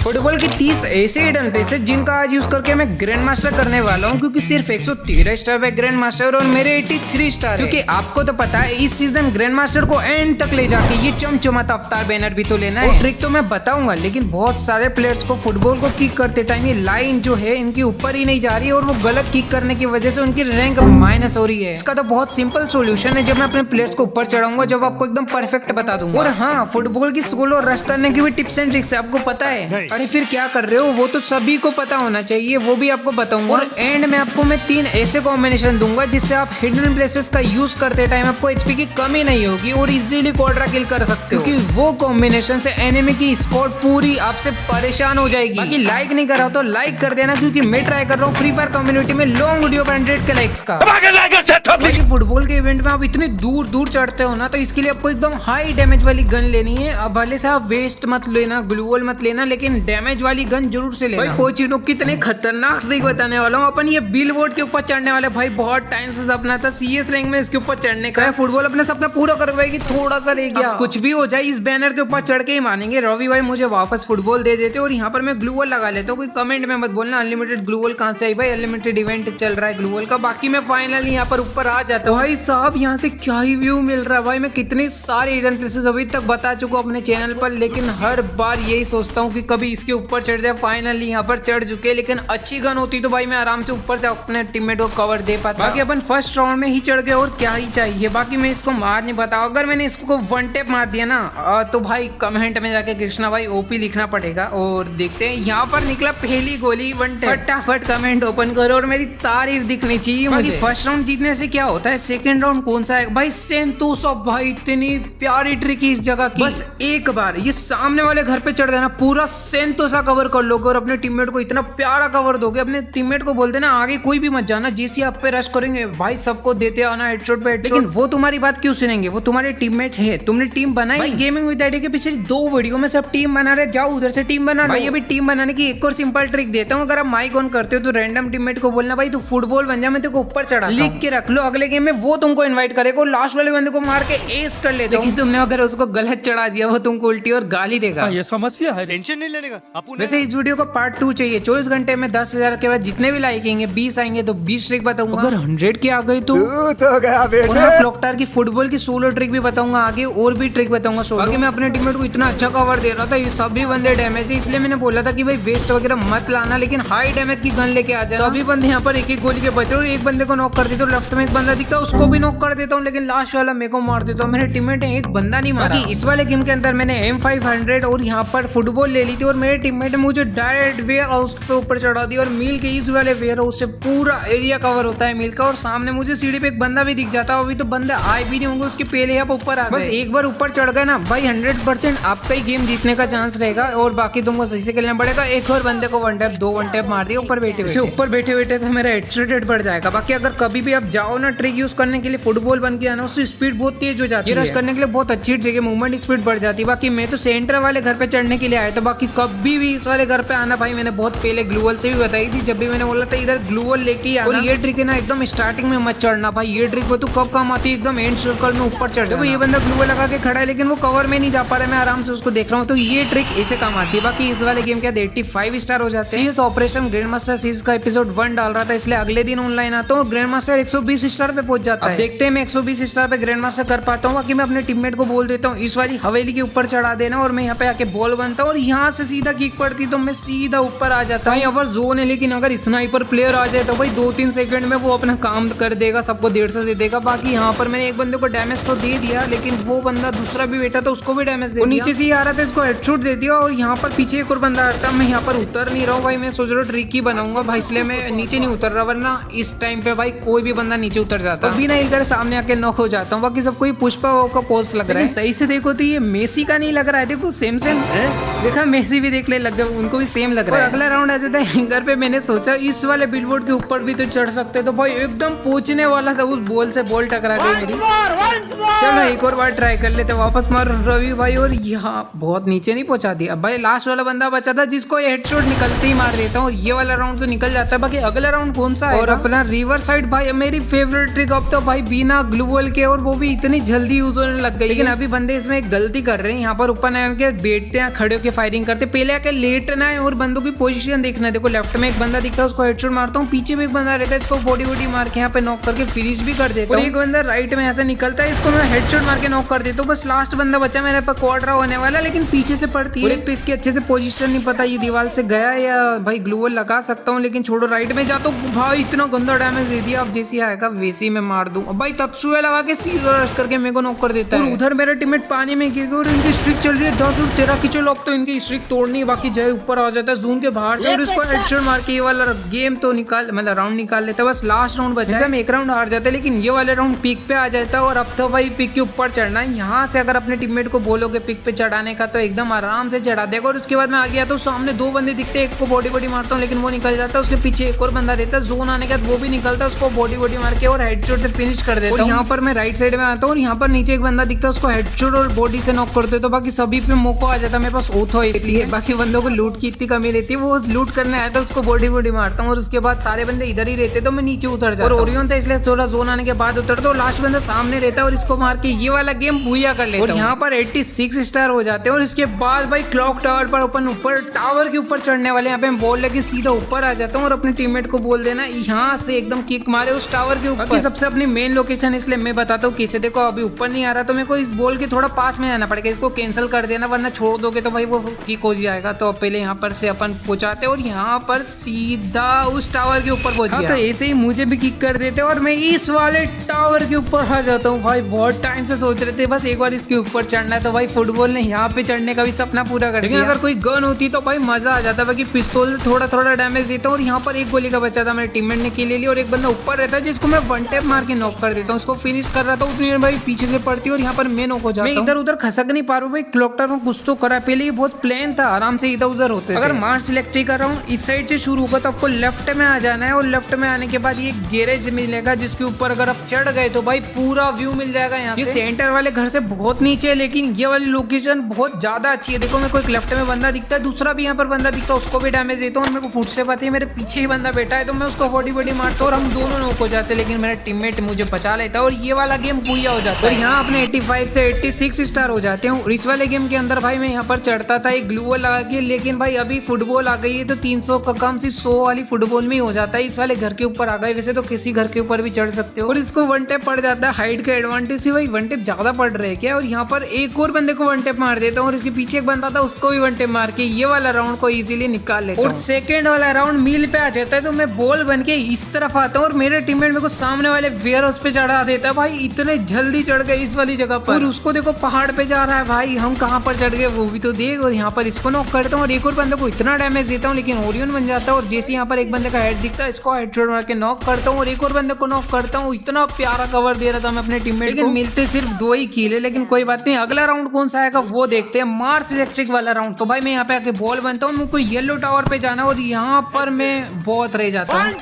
Football की 30 ऐसे hidden places जिनका आज यूज करके मैं ग्रैंड मास्टर करने वाला हूँ, क्योंकि सिर्फ 113 स्टार पे ग्रैंड मास्टर और मेरे 83 स्टार। क्योंकि आपको तो पता है इस सीजन ग्रैंड मास्टर को एंड तक ले जाके ये चमचमाता अवतार बैनर भी तो लेना है। ट्रिक तो मैं बताऊंगा, लेकिन बहुत सारे प्लेयर्स को फुटबॉल को किक करते टाइम ये लाइन जो है इनके ऊपर ही नहीं जा रही है और वो गलत किक करने की वजह से उनकी रैंक माइनस हो रही है। इसका तो बहुत सिंपल सोल्यूशन है जब मैं अपने प्लेयर्स को ऊपर चढ़ाऊंगा, जब आपको एकदम परफेक्ट बता दूंगा। और हाँ, फुटबॉल की सोलो रश करने की भी टिप्स एंड ट्रिक्स आपको पता है। अरे फिर क्या कर रहे हो, वो तो सभी को पता होना चाहिए, वो भी आपको बताऊंगा। और एंड में आपको मैं 3 ऐसे कॉम्बिनेशन दूंगा जिससे आप हिडन प्लेसेस का यूज करते टाइम आपको एचपी की कमी नहीं होगी और इजीली क्वाड्रा किल कर सकते हो, क्योंकि वो कॉम्बिनेशन से एनिमी की स्क्वाड पूरी आपसे परेशान हो जाएगी। बाकी लाइक नहीं कर रहा तो लाइक कर देना, क्योंकि मैं ट्राई कर रहा हूँ फ्री फायर कम्युनिटी में लॉन्ग वीडियो पर 100 के लाइक्स का। फुटबॉल के इवेंट में आप इतने दूर दूर चढ़ते हो ना, तो इसके लिए आपको एकदम हाई डैमेज वाली गन लेनी है। अब भले से आप वेस्ट मत लेना, ग्लूवल मत लेना, लेकिन डैमेज वाली गन जरूर से लेना। भाई पोचिनो कितने खतरनाक ट्रिक बताने वाला हूँ। अपन ये बिलबोर्ड के ऊपर चढ़ने वाले, भाई बहुत टाइम से सपना था सीएस रैंक में इसके ऊपर चढ़ने का। फुटबॉल अपने सपना पूरा कर पाएगी, थोड़ा सा रह गया। कुछ भी हो जाए इस बैनर के ऊपर चढ़ के ही मानेंगे। रवि भाई मुझे वापस फुटबॉल दे देते और यहाँ पर मैं ग्लूवल लगा लेता हूँ। कोई कमेंट में मत बोलना अनलिमिटेड ग्लूवल कहाँ से आई, भाई अनलिमिटेड इवेंट चल रहा है ग्लूवल का। बाकी मैं फाइनली यहाँ पर ऊपर आ जाता हूँ। भाई साहब यहाँ से क्या ही व्यू मिल रहा है। भाई मैं कितने सारे हिडन प्लेसेस अभी तक बता चुका हूँ अपने चैनल पर, लेकिन हर बार यही सोचता हूँ कि कभी इसके ऊपर चढ़ जाए। फाइनली यहाँ पर चढ़ चुके, लेकिन अच्छी गन होती तो भाई मैं आराम से ऊपर से अपने टीममेट को कवर दे पाता। बाकी अपन फर्स्ट राउंड में ही चढ़ गए और क्या ही चाहिए। बाकी मैं इसको मार नहीं पाता। अगर मैंने इसको वन टैप मार दिया ना तो भाई कमेंट में जाके कृष्णा भाई ओपी लिखना पड़ेगा। और देखते हैं यहाँ पर निकला पहली गोली वन टैप। फटाफट कमेंट ओपन करो और मेरी तारीफ दिखनी चाहिए मुझे। फर्स्ट राउंड जीतने से क्या होता है, सेकंड राउंड कौन सा है भाई, सेंतोसा। भाई इतनी प्यारी ट्रिक इस जगह की, बस एक बार ये सामने वाले घर पे चढ़ देना, पूरा सेंतोसा कवर कर लोगे और अपने टीममेट को इतना प्यारा कवर दोगे। अपने टीममेट को बोल देना आगे कोई भी मत जाना, जैसे आप पे रश करेंगे भाई सबको देते आना हेडशॉट पे हेडशॉट। लेकिन वो तुम्हारी बात क्यों सुनेंगे, वो तुम्हारे टीममेट है, तुमने टीम बनाई। भाई गेमिंग विद आईडी के पीछे 2 वीडियो में सब टीम बना रहे, जाओ उधर से टीम बना। भाई अभी टीम बनाने की एक और सिंपल ट्रिक देता हूँ। अगर आप माइक ऑन करते हो तो रैंडम टीममेट को बोलना भाई तू फुटबॉल बन जा, मैं तेरे को ऊपर चढ़ा, लिख के रख लो। अगले गेम में वो तुमको इन्वाइट करेगा, लास्ट वाले बंदे को मार के एस कर लेते हो। तुमने अगर उसको गलत चढ़ा दिया वो तुमको उल्टी और गाली देगा। ये समस्या है, टेंशन नहीं लेने का। वैसे इस वीडियो को पार्ट 2 चाहिए। 24 घंटे में 10,000 के बाद जितने भी लाइक आएंगे 20 आएंगे तो 20 ट्रिक बताऊंगा। अगर 100 की आ गई तो गया बेटे। और हाँ, क्लॉकटार की फुटबॉल की सोलो ट्रिक भी बताऊंगा आगे, और भी ट्रिक बताऊंगा सोलो। आगे मैं अपने टीममेट को इतना अच्छा कवर दे रहा था, ये सभी बंदे डैमेज है, इसलिए मैंने बोला था कि भाई वेस्ट वगैरह मत लाना, लेकिन हाई डैमेज की गन लेके आ जाए। सभी बंदे यहाँ पर एक एक गोली के बचे और एक बंदे को नॉक कर देता हूँ। लेफ्ट में एक बंदा दिखता है उसको भी नॉक कर देता हूँ, लेकिन लास्ट वाला मेरे को मार देता हूँ। मेरे टीममेट ने एक बंदा नहीं मारा। इस वाले गेम के अंदर मैंने M500 और यहाँ पर फुटबॉल ले ली थी और मेरे टीममेट ने मुझे डायरेक्ट वेयर हाउस पे ऊपर चढ़ा दिया। और मील के इस वाले वेयर हाउस से पूरा एरिया कवर होता है मील का, और सामने मुझे सीढ़ी पे एक बंदा भी दिख जाता है। अभी तो बंदे आए भी नहीं होंगे, उसके पहले आप ऊपर आ गए। बस एक बार ऊपर चढ़ गए ना भाई 100% आपका ही गेम जीतने का चांस रहेगा। और बाकी तुमको सही से खेलना पड़ेगा। एक और बंदे को वन टैप मार दिया ऊपर बैठे बैठे तो मेरा हेडशॉट बढ़ जाएगा। बाकी अगर कभी भी आप जाओ ना ट्रिक यूज करने के लिए, फुटबॉल बन के आना, उससे स्पीड बहुत तेज हो जाती है। रश करने के लिए बहुत अच्छी ट्रिक है, मूवमेंट स्पीड बढ़ जाती है। बाकी मैं तो सेंटर वाले घर पे चढ़ने के लिए आया था। बाकी कभी भी इस वाले घर पे आना भाई, मैंने बहुत पहले ग्लूवल से भी बताई थी, जब भी मैंने बोला था इधर ग्लूवल लेके आना। और ये ट्रिक है ना एकदम स्टार्टिंग में मत चढ़ना भाई, ये ट्रिक वो तो कब काम आती है, एकदम एंड सर्कल में ऊपर चढ़। देखो ये बंदा ग्लूवल लगा के खड़ा है, लेकिन वो कवर में नहीं जा पा रहा है, मैं आराम से उसको देख रहा हूँ, तो ये ट्रिक ऐसे काम आती है। बाकी इस वाले गेम के 85 स्टार हो जाते हैं। CS operation grand master series का एपिसोड 1 डाल रहा था, इसलिए अगले दिन ऑनलाइन आता हूँ। ग्रैंड मास्टर 120 स्टार पे पहुंच जाता है। देखते हैं मैं 120 स्टार पे ग्रैंड मास्टर कर पाता हूँ। बाकी मैं अपने टीममेट को बोल देता हूँ इस वाली हवेली के ऊपर चढ़ा देना, और मैं यहाँ पे आके बॉल बनता हूँ और यहाँ से सीधा किक पड़ती तो मैं सीधा ऊपर आ जाता हूँ। यहाँ पर जोन है, लेकिन अगर स्नाइपर प्लेयर आ जाए तो भाई 2-3 सेकंड में वो अपना काम कर देगा, सबको 150 दे देगा। बाकी यहाँ पर मैंने एक बंदे को डैमेज तो दे दिया, लेकिन वो बंदा दूसरा भी बैठा था उसको भी डैमेज दे दिया। नीचे से ही आ रहा था, इसको हेडशॉट दे दिया। और यहाँ पर पीछे एक और बंदा आता, मैं यहाँ पर उतर नहीं रहा हूँ भाई, मैं सोच रहा हूँ ट्रिक ही बनाऊंगा भाई, इसलिए मैं नीचे नहीं उतर रहा, वरना इस टाइम पे भाई कोई भी बंदा नीचे उतर जाता है। बिना हिल कर सामने आके नॉक हो जाता हूँ। बाकी सबको ही पुष्पा का पोस्ट लग रहा है, सही से देखो तो ये मेसी का नहीं लग रहा है। देखो सेम देखा, मेसी भी देखने लग गए, उनको भी सेम लग रहा है। और अगला राउंड आ जाता है हैंगर पे। मैंने सोचा इस वाले बिलबोर्ड के ऊपर भी तो चढ़ सकते, तो भाई एकदम पहुंचने वाला था, उस बॉल से बॉल टकरा गई मेरी। चलो एक और बार ट्राई कर लेते, वापस मार रवि भाई, और यहाँ बहुत नीचे नहीं पहुंचा दिया। भाई लास्ट वाला बंदा बचा था जिसको हेडशॉट निकलते ही मार देता हूँ, और ये वाला राउंड तो निकल जाता है। बाकी अगला राउंड कौन सा है? और अपना रिवर साइड भाई मेरी फेवरेट ट्रिक अब तो भाई बिना ग्लूवल के, और वो भी इतनी जल्दी यूज होने लग गई। लेकिन अभी बंदे इसमें एक गलती कर रहे हैं, यहाँ पर ऊपर के बैठते हैं, खड़े होकर फायरिंग करते, पहले आके लेटना है और बंदों की पोजीशन देखना है। देखो लेफ्ट में एक बंदा दिखता है, उसको हेडशॉट मारता हूँ, पीछे में एक बंदा रहता है, इसको बॉडी वॉडी मार के यहाँ पे नॉक करके फिनिश भी कर देता हूँ। और एक बंदा राइट में ऐसे निकलता है, इसको मैं हेडशॉट मार के नॉक कर देता हूँ। बस लास्ट बंदा बचा मेरे पे क्वाड्रा होने वाला, लेकिन पीछे से पड़ती है। एक तो इसकी अच्छे से पोजीशन नहीं पता ये दीवार से गया या भाई ग्लूवल लगा सकता हूँ, लेकिन छोड़ो राइट में जाता हूँ। भाई इतना गंदा डैमेज दे दिया, अब जैसे आएगा वैसे ही मैं मार दूं। भाई तत्सुए लगा के सीधा रश करके मेरे को नॉक कर देता है। और उधर मेरा टीममेट पानी में गिर गया और इनकी स्ट्रिक चल रही है 10 और 13 की। चलो अब तो इनकी स्ट्रिक तोड़नी है, बाकी जय ऊपर आ जाता है जोन के बाहर से और इसको हेडशॉट मार के ये वाला गेम तो निकाल मतलब राउंड निकाल लेता है। बस लास्ट राउंड बचा है, हम एक राउंड हार जाते हैं, लेकिन ये वाले राउंड पिक पे आ जाता है। और अब तो भाई पिक के ऊपर चढ़ना है। यहाँ से अगर अपने टीममेट को बोलोगे पिक पे चढ़ाने का तो एकदम आराम से चढ़ा देगा। और उसके बाद मैं आ गया तो सामने 2 बंदे दिखते हैं, एक को बॉडी बॉडी मारता हूँ लेकिन वो निकल जाता है। उसके पीछे एक और बंदा रहता है, जोन आने के बाद वो भी निकलता है, उसको बॉडी बॉडी मार के और हेडशॉट से फिनिश कर देता हूँ। यहाँ पर मैं राइट साइड में आता हूँ और यहाँ पर नीचे एक बंदा दिखता है, उसको हेडशॉट और बॉडी से नॉक करते तो बाकी सभी पे मौका आ जाता है। मेरे पास ओथो है इसलिए बाकी बंदों को लूट की इतनी कमी रहती है, वो लूट करने आया था, उसको बॉडी बॉडी मारता हूँ और उसके बाद सारे बंदे इधर ही रहते तो मैं नीचे उतर जाता हूँ। और ओरियन था इसलिए थोड़ा जोन आने के बाद उतरता हूँ। लास्ट बंदा सामने रहता है और इसको मार के ये वाला गेम बुया कर लेता हूँ। और यहाँ पर 86 स्टार हो जाते हैं। और इसके बाद भाई क्लॉक टावर पर अपन ऊपर टावर के ऊपर चढ़ने वाले, यहाँ पे मैं बॉल लेके सीधा ऊपर आ जाता हूँ और अपने टीममेट को बोल देना यहाँ से एकदम किक मारे उस टावर के ऊपर। सबसे अपनी मेन लोकेशन इसलिए मैं बताता हूँ कैसे। देखो अभी ऊपर नहीं आ रहा तो मेरे को इस बॉल के थोड़ा पास में जाना पड़ेगा, इसको कैंसिल कर देना वरना छोड़ दोगे तो भाई वो किक हो जाएगा। तो पहले यहाँ पर से अपन पहुंचाते और यहाँ पर सीधा उस टावर के ऊपर पहुंच गया। तो ऐसे ही मुझे भी किक कर देते और मैं इस वाले टावर के ऊपर आ जाता हूँ। भाई बहुत टाइम से सोच रहे थे बस एक बार इसके ऊपर चढ़ना है, तो भाई फुटबॉल ने यहाँ पे चढ़ने का भी सपना पूरा कर दिया। अगर कोई गन होती तो भाई मजा आ जाता, बाकी पिस्तौल थोड़ा थोड़ा डैमेज देता और यहाँ पर एक गोली का बचा था, मेरे टीममेट ने किल ले ली। और एक बंदा ऊपर रहता है जिसको मैं वन टैप मार के नॉक कर देता हूँ, उसको फिनिश कर रहा था उतनी देर भाई पीछे से पड़ती और यहाँ पर मैं नॉक हो जाता हूं। मैं इधर उधर खसक नहीं पा रहा हूँ भाई, क्लॉक टावर में कुछ तो करा। पहले ये बहुत प्लेन था, आराम से इधर उधर होते थे। अगर मार्च सिलेक्ट कर रहा हूँ इस साइड से शुरू होगा तो आपको लेफ्ट में आ जाना है और लेफ्ट में आने के बाद ये गैरेज मिलेगा जिसके ऊपर अगर आप चढ़ गए तो भाई पूरा व्यू मिल जाएगा। यहाँ से सेंटर वाले घर से बहुत नीचे है, लेकिन ये वाली लोकेशन बहुत ज्यादा अच्छी है। देखो मेरे को एक लेफ्ट में बंदा दिखता है, दूसरा भी यहाँ पर बंदा दिखता है, उसको भी डैमेज देता हूँ। मेरे को फुट से बात है मेरे पीछे ही बंदा बैठा है तो मैं उसको बॉडी बॉडी मारता हूँ और हम दोनों नॉक हो जाते हैं, लेकिन मेरा टीममेट मुझे बचा लेता है और ये वाला गेम पूरा हो जाता है। और यहाँ अपने 85 से 86 स्टार हो जाते हैं। और इस वाले गेम के अंदर भाई मैं यहाँ पर चढ़ता था एक ग्लूवल लगा के, लेकिन भाई अभी फुटबॉल आ गई है तो 300 का कम सिर्फ 100 वाली फुटबॉल में ही हो जाता है। इस वाले घर के ऊपर आ गए, वैसे तो किसी घर के ऊपर भी चढ़ सकते हो। और इसको वन टैप पड़ जाता है, हाइट का एडवांटेज से भाई वन टैप ज्यादा पड़ रहे हैं क्या। और यहाँ पर एक और बंदे को वन टैप मार देता हूँ और इसके पीछे एक बंदा था उसको भी वन टैप मार के ये वाला राउंड को इजीली निकाल लेता हूँ। और सेकंड वाला राउंड मील पे आ जाता है तो मैं बॉल बन के इस तरफ आता हूँ और मेरे टीममेट मेरे को सामने वाले वेयर हाउस पे चढ़ा देता है। भाई इतने जल्दी चढ़ गए इस वाली जगह पर, और उसको देखो पहाड़ पे जा रहा है भाई, हम कहाँ पर चढ़ गए वो भी तो देख। और यहाँ पर इसको नॉक करता हूँ और एक और बंदे को इतना डैमेज देता हूँ लेकिन ओरियन बन जाता है। और जैसे यहाँ पर एक बंदे का हेड दिखता है इसको हेडशॉट मार के नॉक करता हूँ और एक और बंदे को नॉक करता हूँ। इतना प्यारा कवर दे रहा था मैं अपने टीममेट को, लेकिन मिलते सिर्फ 2 ही किल है, लेकिन कोई बात नहीं। अगला राउंड कौन सा आएगा वो देखते हैं, मार्स इलेक्ट्रिक वाला राउंड। तो भाई मैं यहाँ पे आके बॉल बनता हूँ, मुझको येलो टावर पे जाना और यहाँ पर मैं बहुत रह जाता हूँ।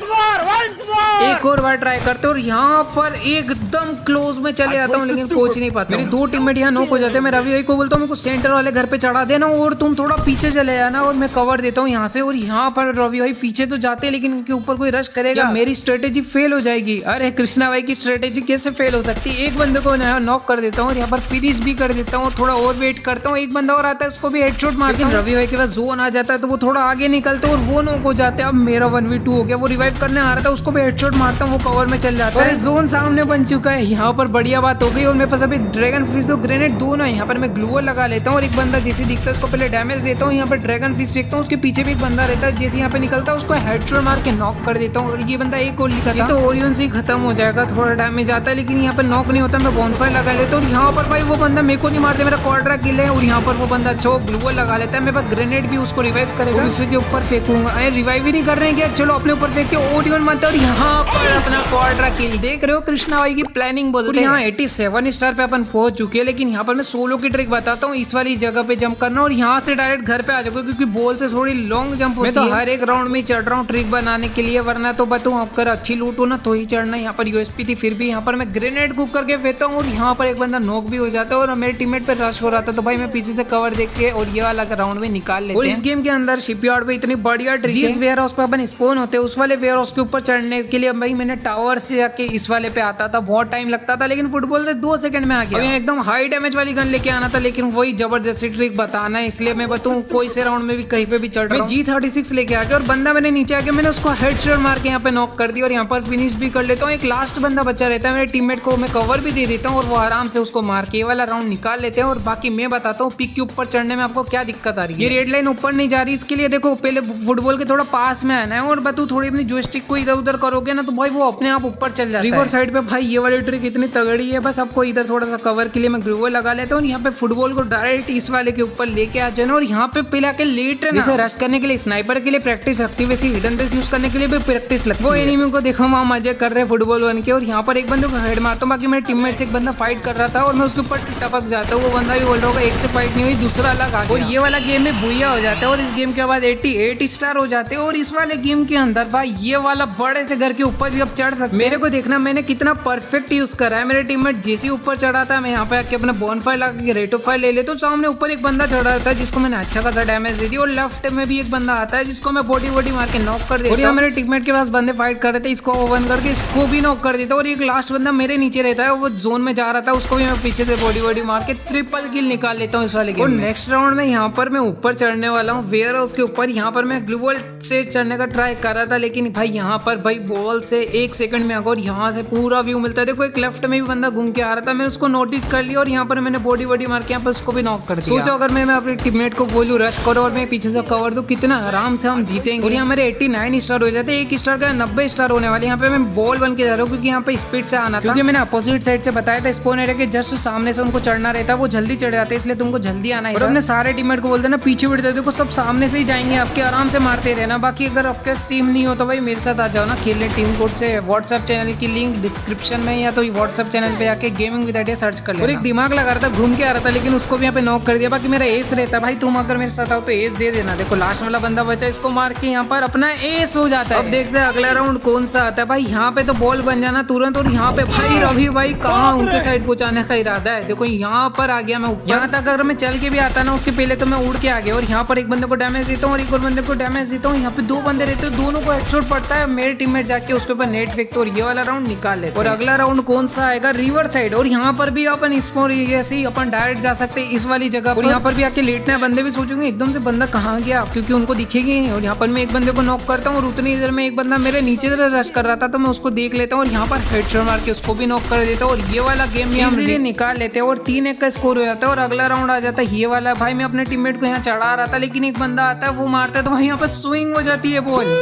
एक और बार ट्राई करते और यहाँ पर एकदम क्लोज में चले जाता हूँ लेकिन पहुंच नहीं पाता। मेरे 2 टीममेट यहाँ नॉक हो जाते हैं। मैं रवि भाई को बोलता हूँ मेरे को सेंटर वाले घर पे चढ़ा देना और तुम थोड़ा पीछे चले जाना और मैं कवर देता हूँ यहाँ से। और यहाँ पर रवि भाई पीछे तो जाते हैं लेकिन उनके ऊपर कोई रश करेगा, मेरी स्ट्रेटेजी फेल हो जाएगी। अरे कृष्णा भाई की स्ट्रेटेजी कैसे फेल हो सकती है। एक बंदे को नॉक कर देता हूँ और यहाँ पर फिनिश भी कर देता हूँ और थोड़ा और वेट करता हूँ। एक बंदा और आता है उसको भी हेडशॉट मारता हूँ। रवि भाई के पास जोन आ जाता है तो वो थोड़ा आगे निकलते और वो नॉक हो जाते हैं। अब मेरा 1v2 हो गया, वो रिवाइव करने आ रहा था उसको भी हेडशॉट मारता हूँ, वो कवर में चल जाता है। जोन सामने बन चुका है, यहाँ पर बढ़िया बात हो गई। और मेरे पास अभी ड्रैगन फिश तो ग्रेनेड दोनों है। यहाँ पर मैं ग्लूवल लगा लेता हूँ और एक बंदा जैसे दिखता है उसको पहले डैमेज देता हूँ। यहाँ पर ड्रैगन फिश फेंकता हूँ, उसके पीछे भी एक बंदा रहता है, जैसे यहाँ पे निकलता है उसको हेडशॉट मार के नॉक कर देता हूँ। और ये बंदा एक गोली करता है तो ओरियन से ही खत्म हो जाएगा, थोड़ा डैमेज आता है लेकिन यहाँ पर नॉक नहीं होता। मैं बॉनफायर लगा लेता हूँ और यहाँ पर भाई वो बंदा मेरे को नहीं मारते, मेरा क्वाड्रा किल है। और यहाँ पर वो बंदा अच्छा ग्लूवल लगा लेता है, मेरे पास ग्रेनेड भी उसको रिवाइव करेगा, उसी के ऊपर फेंकूंगा। अरे रिवाइव ही नहीं कर रहे हैं क्या, चलो अपने ऊपर फेंक के ओरियन मारता है और यहाँ पर अपना क्वाड्रा किल। देख रहे हो कृष्णा भाई की प्लानिंग बोलते हैं। यहाँ 87 स्टार पे अपन पहुंच चुके हैं, लेकिन यहाँ पर मैं सोलो की ट्रिक बताता हूँ। इस वाली जगह पे जंप करना और यहाँ से डायरेक्ट घर पे आ जाओगे क्योंकि बॉल से थोड़ी लॉन्ग जंप होती है। मैं तो हर एक राउंड में चढ़ रहा हूँ ट्रिक बनाने के लिए, वरना तो बताऊँ अगर अच्छी लूट हो ना तो ही चढ़ना। यहाँ पर यूएसपी थी फिर भी यहाँ पर मैं ग्रेनेड कुक करके फेंकता हूँ और यहाँ पर एक बंदा नॉक भी हो जाता है और मेरे टीममेट पे रश हो रहा था तो भाई मैं पीछे से कवर देख के और ये वाला राउंड में निकाल लेते हैं। और इस गेम के अंदर शिपयार्ड पे इतनी बढ़िया ट्रिक है, जिस वेयर हाउस पे अपन स्पॉन होते हैं उस वाले वेयर हाउस के ऊपर चढ़ने के लिए भाई मैंने टावर से जाके इस वाले पे आता था, बहुत टाइम लगता था लेकिन फुटबॉल से 2 सेकंड में आ गया। एकदम हाई डैमेज वाली गन लेके आना था, लेकिन वही जबरदस्ती ट्रिक बताना है इसलिए मैं बस सकता हूँ कोई से राउंड में भी कहीं पे भी चढ़ रहा हूँ। G36 लेके आ गया और बंदा मैंने नीचे आके मैंने उसको हेडशॉट मार के यहाँ पे नॉक कर दिया और यहाँ पर फिनिश भी कर लेता हूँ। एक लास्ट बंदा बचा रहता है, मेरे टीममेट को मैं कवर भी दे देता हूँ और वो आराम से उसको मार के ये वाला राउंड निकाल लेते हैं। और बाकी मैं बताता हूँ पिक के ऊपर चढ़ने में आपको क्या दिक्कत आ रही है। ये रेड लाइन ऊपर नहीं जा रही, इसके लिए देखो पहले फुटबॉल के थोड़ा पास में आना है और बतू थोड़ी अपनी जॉयस्टिक को इधर उधर करोगे ना तो भाई वो अपने आप ऊपर चल जाता है। रिवर साइड पे भाई ये वाली ट्रिक इतनी तगड़ी है, बस आपको इधर थोड़ा सा कवर के लिए मैं ग्लूवॉल लगा लेता हूँ। यहाँ पे फुटबॉल को डायरेक्ट इस वाले के ऊपर लेके आ जाना और यहाँ पे पहले आके लेट है ना, रश करने के लिए स्नाइपर के लिए प्रैक्टिस रखती है, वैसे हिडन बेस यूज करने के लिए भी प्रैक्टिस लगती है। वो एनिमी को देखो वहाँ मजे कर रहे फुटबॉल बन के और यहाँ पर एक बंदे को हेड मारता हूँ। बाकी मेरे टीममेट से एक बंदा फाइट कर रहा था और मैं उसके ऊपर टपक जाता हूँ, वो बंदा भी बोल रहा होगा एक से फाइट नहीं हुई दूसरा अलग आ गया और ये वाला गेम में बुया हो जाता है और इस गेम के बाद 88 स्टार हो जाते हैं। और इस वाले गेम के अंदर भाई ये वाला बड़े से घर के ऊपर भी अब चढ़ सकते। मेरे को देखना मैंने कितना परफेक्ट यूज करा है। मेरे टीममेट जैसे ऊपर चढ़ा था मैं यहाँ पे आके अपना बॉनफायर लगा के रेट ऑफ फायर ले लेता हूँ। सामने ऊपर एक बंदा चढ़ा था जिसको मैंने अच्छा खासा डैमेज दे दिया और लेफ्ट में भी एक बंदा आता है जिसको मैं बॉडी मार के नॉक कर देता हूँ। मेरे टीममेट के पास बंदे फाइट कर रहे थे, इसको ओवन करके इसको भी नॉक कर देता हूँ और एक लास्ट बंदा मेरे नीचे रहता है, वो जोन में जा रहा था, उसको भी मैं पीछे से बॉडी मार के ट्रिपल किल निकाल लेता हूँ इस वाले गेम में। नेक्स्ट राउंड में यहाँ पर मैं ऊपर चढ़ने वाला हूँ वेयर हाउस के ऊपर। यहाँ पर मैं ग्लूवॉल से चढ़ने का ट्राई कर रहा था लेकिन भाई यहाँ पर भाई बॉल से 1 सेकंड में आकर और यहाँ से पूरा व्यू मिलता है। देखो एक लेफ्ट में भी बंदा घूम के आ रहा था, मैं उसको नोटिस कर लिया और यहाँ पर मैंने बॉडी मार के यहाँ पर उसको भी नॉक कर दिया। सोचो अगर मैं अपने टीममेट को बोलूँ रश करो और मैं पीछे से कवर दूं कितना आराम से हम जीतेंगे। और यहाँ मेरे 89 स्टार हो जाते, 1 स्टार का 90 स्टार होने वाले। यहाँ पे मैं बॉल बन के जा रहा हूँ क्योंकि यहाँ पे स्पीड से आना था, क्योंकि मैंने अपोजिट साइड से बताया था स्पॉन एरिया के जस्ट सामने से उनको चढ़ना रहता है, वो जल्दी चढ़ जाते हैं इसलिए तुमको जल्दी आना है। और अपने सारे टीममेट को बोलते ना पीछे बिड़ देखो सब सामने से ही जाएंगे आपके, आराम से मारते रहना। बाकी अगर आपके टीम नहीं हो तो भाई मेरे साथ आ जाओ ना खेलने टीम कोड से। व्हाट्सएप चैनल की लिंक डिस्क्रिप्शन में या तो व्हाट्सएप चैनल पे आके गेमिंग विद आइडिया सर्च कर लेना। और एक दिमाग लगा रहा था घूम के आ रहा था लेकिन उसको भी यहाँ पे नॉक कर दिया। बाकी मेरा एस रहता भाई, तुम अगर मेरे साथ आओ तो एस दे देना। देखो लास्ट वाला बंदा बचा, इसको मार के यहाँ पर अपना एस हो जाता है। अब देखते हैं अगला राउंड कौन सा आता है। भाई यहाँ पे तो बॉल बन जाना तुरंत और यहाँ पे भाई रवि भाई कहाँ उनके साइड पहुंचाने का इरादा है। देखो यहाँ पर आ गया मैं, यहाँ तक अगर मैं चल के भी आता ना उसके पहले तो मैं उड़ के आ गया और यहाँ पर एक बंदे को डैमेज देता हूँ और एक और बंदे को डैमेज देता हूँ। यहाँ पे 2 बंदे रहते हैं, दोनों को हेडशॉट पड़ता है, मेरे टीममेट जाके उसके ऊपर नेट फेंकते और ये वाला राउंड निकाल लेते। और अगला राउंड कौन सा आएगा, रिवर साइड। और यहाँ पर भी अपन ऐसे ही अपन डायरेक्ट जा सकते हैं इस वाली जगह पर। यहाँ पर भी आके लेटना है, बंदे भी सोचेंगे एकदम से बंदा कहाँ गया क्योंकि उनको दिखेगी नहीं। और यहाँ पर मैं एक बंदे को नॉक करता हूँ और उतनी देर में एक बंदा मेरे नीचे रश कर रहा था तो मैं उसको देख लेता हूँ और यहाँ पर हेडशॉट मार के उसको भी नॉक कर देता हूँ और ये वाला गेम भी हम निकाल लेते हैं और 3-1 का स्कोर हो जाता है। और अगला राउंड आ जाता है ये वाला। भाई मैं अपने टीममेट को यहाँ चढ़ा रहा था लेकिन एक बंदा आता है वो मारता है तो वहीं यहाँ पर स्विंग हो जाती है बॉल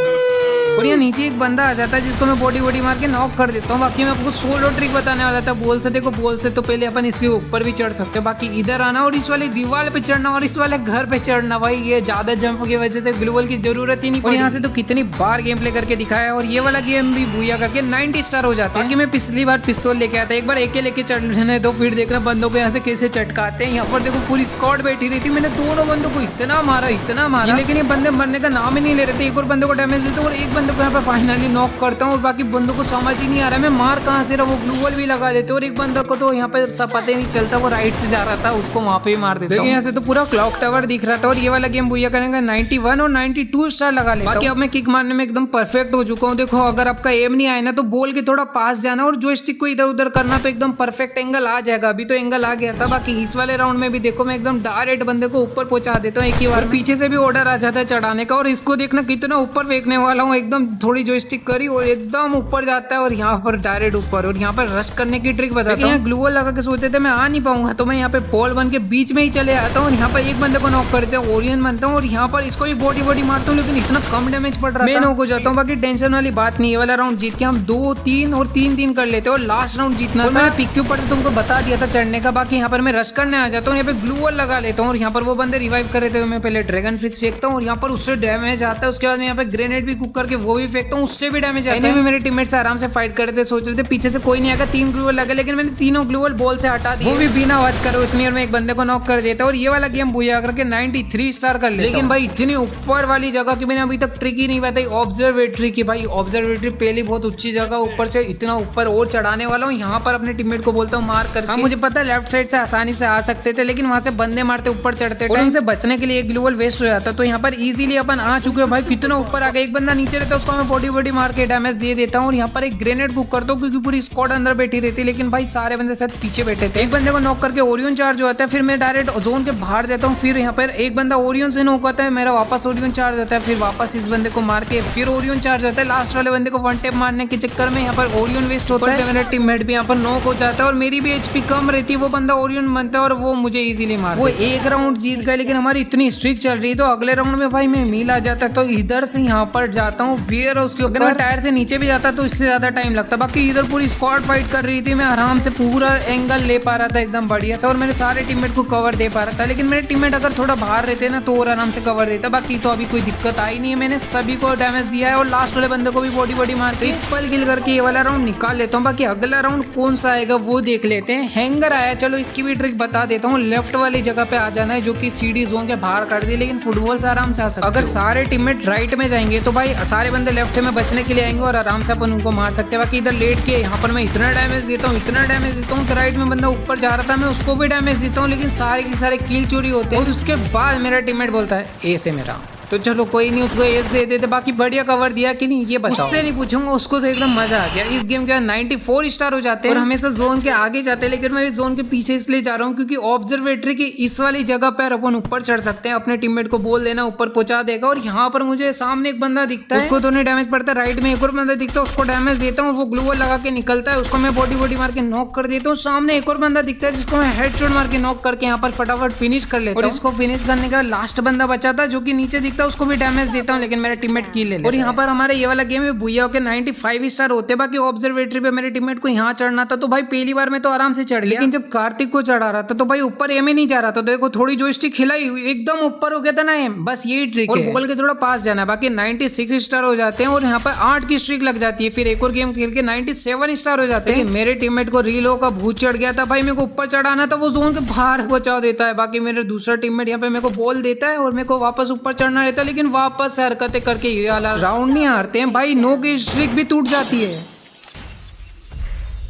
और यहाँ नीचे एक बंदा आ जाता है जिसको मैं बॉडी मार के नॉक कर देता हूँ। बाकी मैं आपको सोलो ट्रिक बताने वाला था बॉल से। देखो बॉल से तो पहले अपन इसके ऊपर भी चढ़ सकते हैं, बाकी इधर आना और इस वाले दीवार पे चढ़ना और इस वाले घर पे चढ़ना। भाई ये ज्यादा जंप की वजह से ग्लूवॉल की जरूरत ही नहीं। और यहाँ से तो कितनी बार गेम प्ले करके दिखाया और ये वाला गेम भी बुया करके 90 स्टार हो जाता है। बाकी मैं पिछली बार पिस्तौल लेके आता, एक बार एक लेके चढ़ने दो फिर देखना बंदों को यहाँ से कैसे चटकाते हैं। यहाँ पर देखो पूरी स्क्वाड बैठी रही थी, मैंने दोनों बंदों को इतना मारा लेकिन ये बंदे मरने का नाम ही नहीं ले रहे थे। एक और बंदे को डैमेज देते और एक बंदे को यहाँ पर फाइनली नॉक करता हूँ और बाकी बंदों को समझ ही नहीं आ रहा मैं मार कहाँ से रहा। वो ग्लूवॉल भी लगा देते और एक बंदा को तो यहाँ पे पता ही नहीं चलता, वो राइट से जा रहा था उसको वहाँ पे ही मार देता हूँ। यहाँ से तो पूरा क्लॉक टावर दिख रहा था और ये वाला गेम बुया करेंगे 91 और 92 स्टार लगा लेता हूँ। बाकी अब मैं किक मारने में एकदम परफेक्ट हो चुका हूँ। देखो अगर आपका एम नहीं आया ना तो बॉल के थोड़ा पास जाना और जॉयस्टिक को इधर उधर करना तो एकदम परफेक्ट एंगल आ जाएगा। अभी तो एंगल आ गया था। बाकी इस वाले राउंड में भी देखो मैं एकदम डायरेक्ट बंदे को ऊपर पहुंचा देता हूँ एक ही बार, पीछे से भी ऑर्डर आ जाता है चढ़ाने का। और इसको देखना कितना ऊपर फेंकने वाला हूँ, एकदम थोड़ी जॉयस्टिक करी और एकदम ऊपर जाता है और यहाँ पर डायरेक्ट ऊपर। और यहाँ पर रश करने की ट्रिक बताता हूँ। ग्लूवॉल लगा के सोचते थे मैं आ नहीं पाऊंगा तो मैं यहाँ पे बॉल बन के बीच में ही चले आता हूँ और यहाँ पर एक बंदे को नॉक करते हैं, ओरियन बनता हूँ और यहाँ पर इसको भी बॉडी मारता हूँ लेकिन इतना कम डैमेज पड़ रहा है, मैं नॉक हो जाता हूँ। बाकी टेंशन वाली बात नहीं है, वाला राउंड जीत के हम 2-3 और 3-3 कर लेते हैं और लास्ट राउंड जीतना। मैंने पिक के ऊपर तुमको बता दिया था चढ़ने का। बाकी यहाँ पर मैं रश करने आ जाता हूँ, यहाँ पे ग्लूवॉल लगा लेता हूँ और यहाँ पर वो बंदे रिवाइव कर रहे थे, मैं पहले ड्रैगन फिश फेंकता हूँ और यहाँ पर उससे डैमेज आता है। उसके बाद मैं यहाँ पे ग्रेनेड भी कुक करके वो भी फेंकता हूँ, उससे भी डैमेज आता है। मेरे टीममेट से आराम से फाइट कर रहे थे, सोच रहे थे पीछे से कोई नहीं आएगा, 3 ग्लूवॉल लगे लेकिन मैंने तीनों ग्लूवॉल बॉल से हटा दिए, वो भी बिना आवाज करो इतनी और मैं एक बंदे को नॉक कर देता और ये वाला गेम बुया करके 93 स्टार कर लेता। लेकिन भाई इतनी ऊपर वाली जगह की मैंने अभी तक ट्रिक ही नहीं बताई, ऑब्जर्वेटरी की। भाई ऑब्जर्वेटरी पहली बहुत ऊंची जगह, ऊपर से इतना ऊपर और चढ़ाने वाला हूँ। यहाँ पर अपने टीममेट को बोलता हूँ मार कर। हाँ मुझे पता है लेफ्ट साइड से आसानी से आ सकते थे लेकिन वहां से बंदे मारते ऊपर चढ़ते टाइम से बचने के लिए एक ग्लूवॉल वेस्ट हो जाता। तो यहाँ पर इजीली अपन आ चुके हैं। भाई कितना ऊपर आ गया, एक बंदा नीचे रहता रहता है उसको मैं बॉडी बॉडी मार के डैमेज दे देता हूँ और यहाँ पर एक ग्रेनेड कुक करता हूँ क्योंकि पूरी स्क्वाड अंदर बैठी रहती है, लेकिन भाई सारे बंदे शायद पीछे बैठे थे। एक बंदे को नॉक करके ओरियन चार्ज होता है, फिर मैं डायरेक्ट जोन के बाहर देता हूँ। फिर यहाँ पर एक बंदा ओरियन से नॉक होता है, मेरा वापस ओरियन चार्ज होता है, फिर वापस इस बंदे को मार के फिर ओरियन चार्ज होता है। लास्ट वाले बंदे को वन टैप मारने के चक्कर में यहाँ पर ओरियन वेस्ट होता है, मेरा टीममेट भी यहाँ पर नॉक हो जाता है और मेरी भी एचपी कम रहती है। वो बंदा ओरियन बनता है और वो मुझे इजीली मार, वो एक राउंड जीत गए, लेकिन हमारी इतनी स्ट्रिक चल रही है तो अगले राउंड में भाई मैं मिल आ जाता है। तो इधर से यहाँ पर जाता हूँ वेयर हाउस के ऊपर, टायर से नीचे भी जाता तो इससे ज्यादा टाइम लगता। बाकी इधर पूरी स्क्वाड फाइट कर रही थी, मैं आराम से पूरा एंगल ले पा रहा था एकदम बढ़िया से और मेरे सारे टीममेट को कवर दे पा रहा था। लेकिन मेरे टीममेट अगर थोड़ा बाहर रहते ना तो और आराम से कवर देता। बाकी तो अभी कोई दिक्कत आई नहीं है, मैंने सभी को डैमेज दिया है और लास्ट वाले बंदे को भी बॉडी बॉडी मार के ट्रिपल किल करके ये वाला राउंड निकाल लेता हूँ। बाकी अगला राउंड कौन सा आएगा वो देख लेते हैं। हैंगर आया, चलो इसकी भी ट्रिक बता देता हूँ। लेफ्ट वाली जगह पे आ जाना है जो कि सीडी जोन के बाहर कर दी, लेकिन फुटबॉल से आराम से आ सकते। अगर सारे टीममेट राइट में जाएंगे तो भाई सारे बंदे लेफ्ट में बचने के लिए आएंगे और आराम से अपन उनको मार सकते हैं। बाकी इधर लेट के यहाँ पर मैं इतना डैमेज देता हूँ, इतना डैमेज देता हूँ कि राइट में बंदा ऊपर जा रहा था मैं उसको भी डैमेज देता हूँ, लेकिन सारे के सारे किल चोरी होते हैं। और उसके बाद मेरा टीममेट बोलता है ए से मेरा, तो चलो कोई नहीं उसको एस दे देते। बाकी बढ़िया कवर दिया कि नहीं ये बताओ, उससे नहीं पूछूंगा, उसको तो एकदम मजा आ गया। इस गेम के 94 स्टार हो जाते हैं और हमेशा जोन के आगे जाते हैं, लेकिन मैं जोन के पीछे इसलिए जा रहा हूँ क्योंकि ऑब्जर्वेटरी की इस वाली जगह पर अपन ऊपर चढ़ सकते हैं। अपने टीममेट को बोल देना ऊपर पहुंचा देगा और यहाँ पर मुझे सामने एक बंदा दिखता है, उसको तो नहीं डैमेज पड़ता। राइट में एक और बंदा दिखता है, उसको डैमेज देता हूँ, वो ग्लूवल लगा के निकलता है, उसको मैं बॉडी बॉडी मार के नॉक कर देता हूँ। सामने एक और बंदा दिखता है जिसको मैं हेडशॉट मार के नॉक करके यहाँ पर फटाफट फिनिश कर लेता हूँ। और इसको फिनिश करने का लास्ट बंदा बचा था जो कि नीचे दिखता है, उसको भी डैमेज देता हूं, लेकिन मेरा टीममेट किल ले लेता है। और यहाँ पर हमारे ये वाला गेम में बुया होकर 95 स्टार होते। बाकी ऑब्जर्वेटरी पे मेरे टीममेट को यहाँ चढ़ना था तो भाई पहली बार में तो आराम से चढ़ गया, लेकिन जब कार्तिक को चढ़ा रहा था तो भाई ऊपर एम ही नहीं जा रहा था। देखो थोड़ी जोयस्टिक हिलाई एकदम ऊपर हो गया था ना एम, बस यही ट्रिक है, और बॉल के थोड़ा पास जाना है। बाकी 96 स्टार हो जाते हैं और यहाँ पर 8 की स्ट्रिक लग जाती है। फिर एक और गेम खेल के 97 स्टार हो जाते हैं। मेरे टीममेट को रीलो का भूत चढ़ गया था भाई, मेरे को ऊपर चढ़ाना था, वो जोन के बाहर पहुंचा देता है। बाकी मेरे दूसरा टीममेट यहाँ पे मेरे को बॉल देता है और मेरे को वापस ऊपर चढ़ना रहता है, लेकिन वापस हरकतें करके ये वाला राउंड नहीं हारते हैं भाई। 9 की स्ट्रिक भी टूट जाती है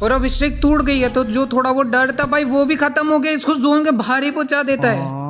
और अब स्ट्रिक टूट गई है तो जो थोड़ा वो डर था भाई वो भी खत्म हो गया, इसको जोन के बाहर ही पहुंचा देता है।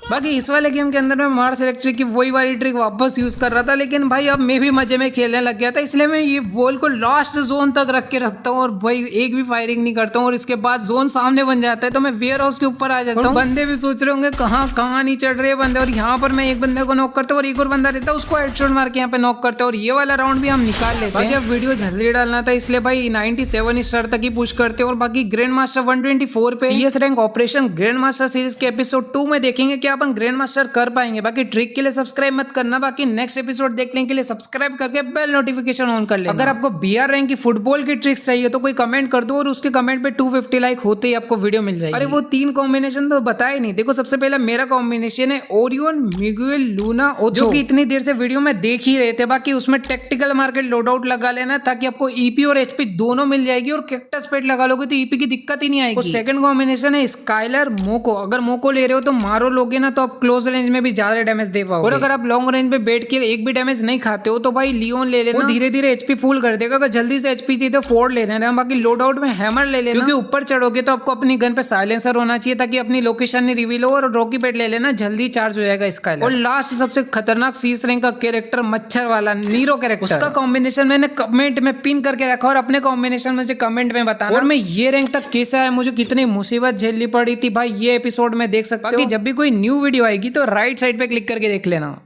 बाकी इस वाले गेम के अंदर मैं मार्स इलेक्ट्रिक की वही वाली ट्रिक वापस यूज कर रहा था, लेकिन भाई अब मैं भी मजे में खेलने लग गया था, इसलिए मैं ये बॉल को लास्ट जोन तक रख के रखता हूँ और भाई एक भी फायरिंग नहीं करता हूँ। और इसके बाद जोन सामने बन जाता है तो मैं वेयर हाउस के ऊपर आ जाता हूँ। बंदे भी सोच रहे होंगे कहाँ नहीं चढ़ रहे बंदे, और यहाँ पर मैं एक बंदे को नॉक करता हूँ और एक और बंदा रहता है उसको हेडशॉट मार के यहाँ पे नॉक करता है और ये वाला राउंड भी हम निकाल लेते हैं। अब वीडियो जल्दी डालना था इसलिए भाई 97 स्टार तक ही पुश करते हैं। और बाकी ग्रैंड मास्टर 124 पे CS rank operation grand master series के एपिसोड 2 में देखेंगे कि अपन ग्रैंड मास्टर कर पाएंगे। बाकी ट्रिक के लिए सब्सक्राइब मत करना, बाकी नेक्स्ट एपिसोड देखने के लिए सब्सक्राइब करके बेल नोटिफिकेशन ऑन कर लेना। अगर आपको BR रैंक की फुटबॉल की ट्रिक्स चाहिए तो कोई कमेंट कर दो और उसके कमेंट पे 250 लाइक होते ही आपको वीडियो मिल जाएगी। अरे वो 3 कॉम्बिनेशन तो बताए नहीं। देखो सबसे पहला मेरा कॉम्बिनेशन है ओरियन, मिगुएल, लूना, जो कि इतनी देर से वीडियो में देख ही रहे थे। बाकी उसमें टेक्टिकल मार्केट लोड आउट लगा लेना ताकि आपको EP और HP दोनों मिल जाएगी, और कैक्टस पेट लगा लोगे तो EP की दिक्कत ही नहीं आएगी। और सेकंड कॉम्बिनेशन है स्काइलर, मोको। अगर मोको ले रहे हो तो मारो लोगे ना तो आप क्लोज रेंज में भी ज्यादा डैमेज दे पाओगे, और अगर आप लॉन्ग रेंज पे बैठ के एक भी डैमेज नहीं खाते हो तो भाई लियोन ले लेना, वो धीरे धीरे HP फुल कर देगा। अगर जल्दी से HP चाहिए तो फोर्ड ले लेना। बाकी लोड आउट में हैमर ले लेना, क्योंकि ऊपर चढ़ोगे तो आपको अपनी गन पे साइलेंसर होना चाहिए ताकि अपनी लोकेशन नहीं रिवील हो। और रॉकी पैड ले लेना, जल्दी चार्ज हो जाएगा इसका। और लास्ट सबसे खतरनाक 30 रैंक का कैरेक्टर मच्छर वाला नीरो कैरेक्टर, उसका कॉम्बिनेशन मैंने कमेंट में पिन करके रखा और अपने कॉम्बिनेशन मुझे कमेंट में बताना। और मैं ये रैंक तक कैसे आया, मुझे कितनी मुसीबत झेलनी पड़ी थी भाई, ये एपिसोड में देख सकते हो। जब भी कोई न्यू वीडियो आएगी तो राइट साइड पे क्लिक करके देख लेना।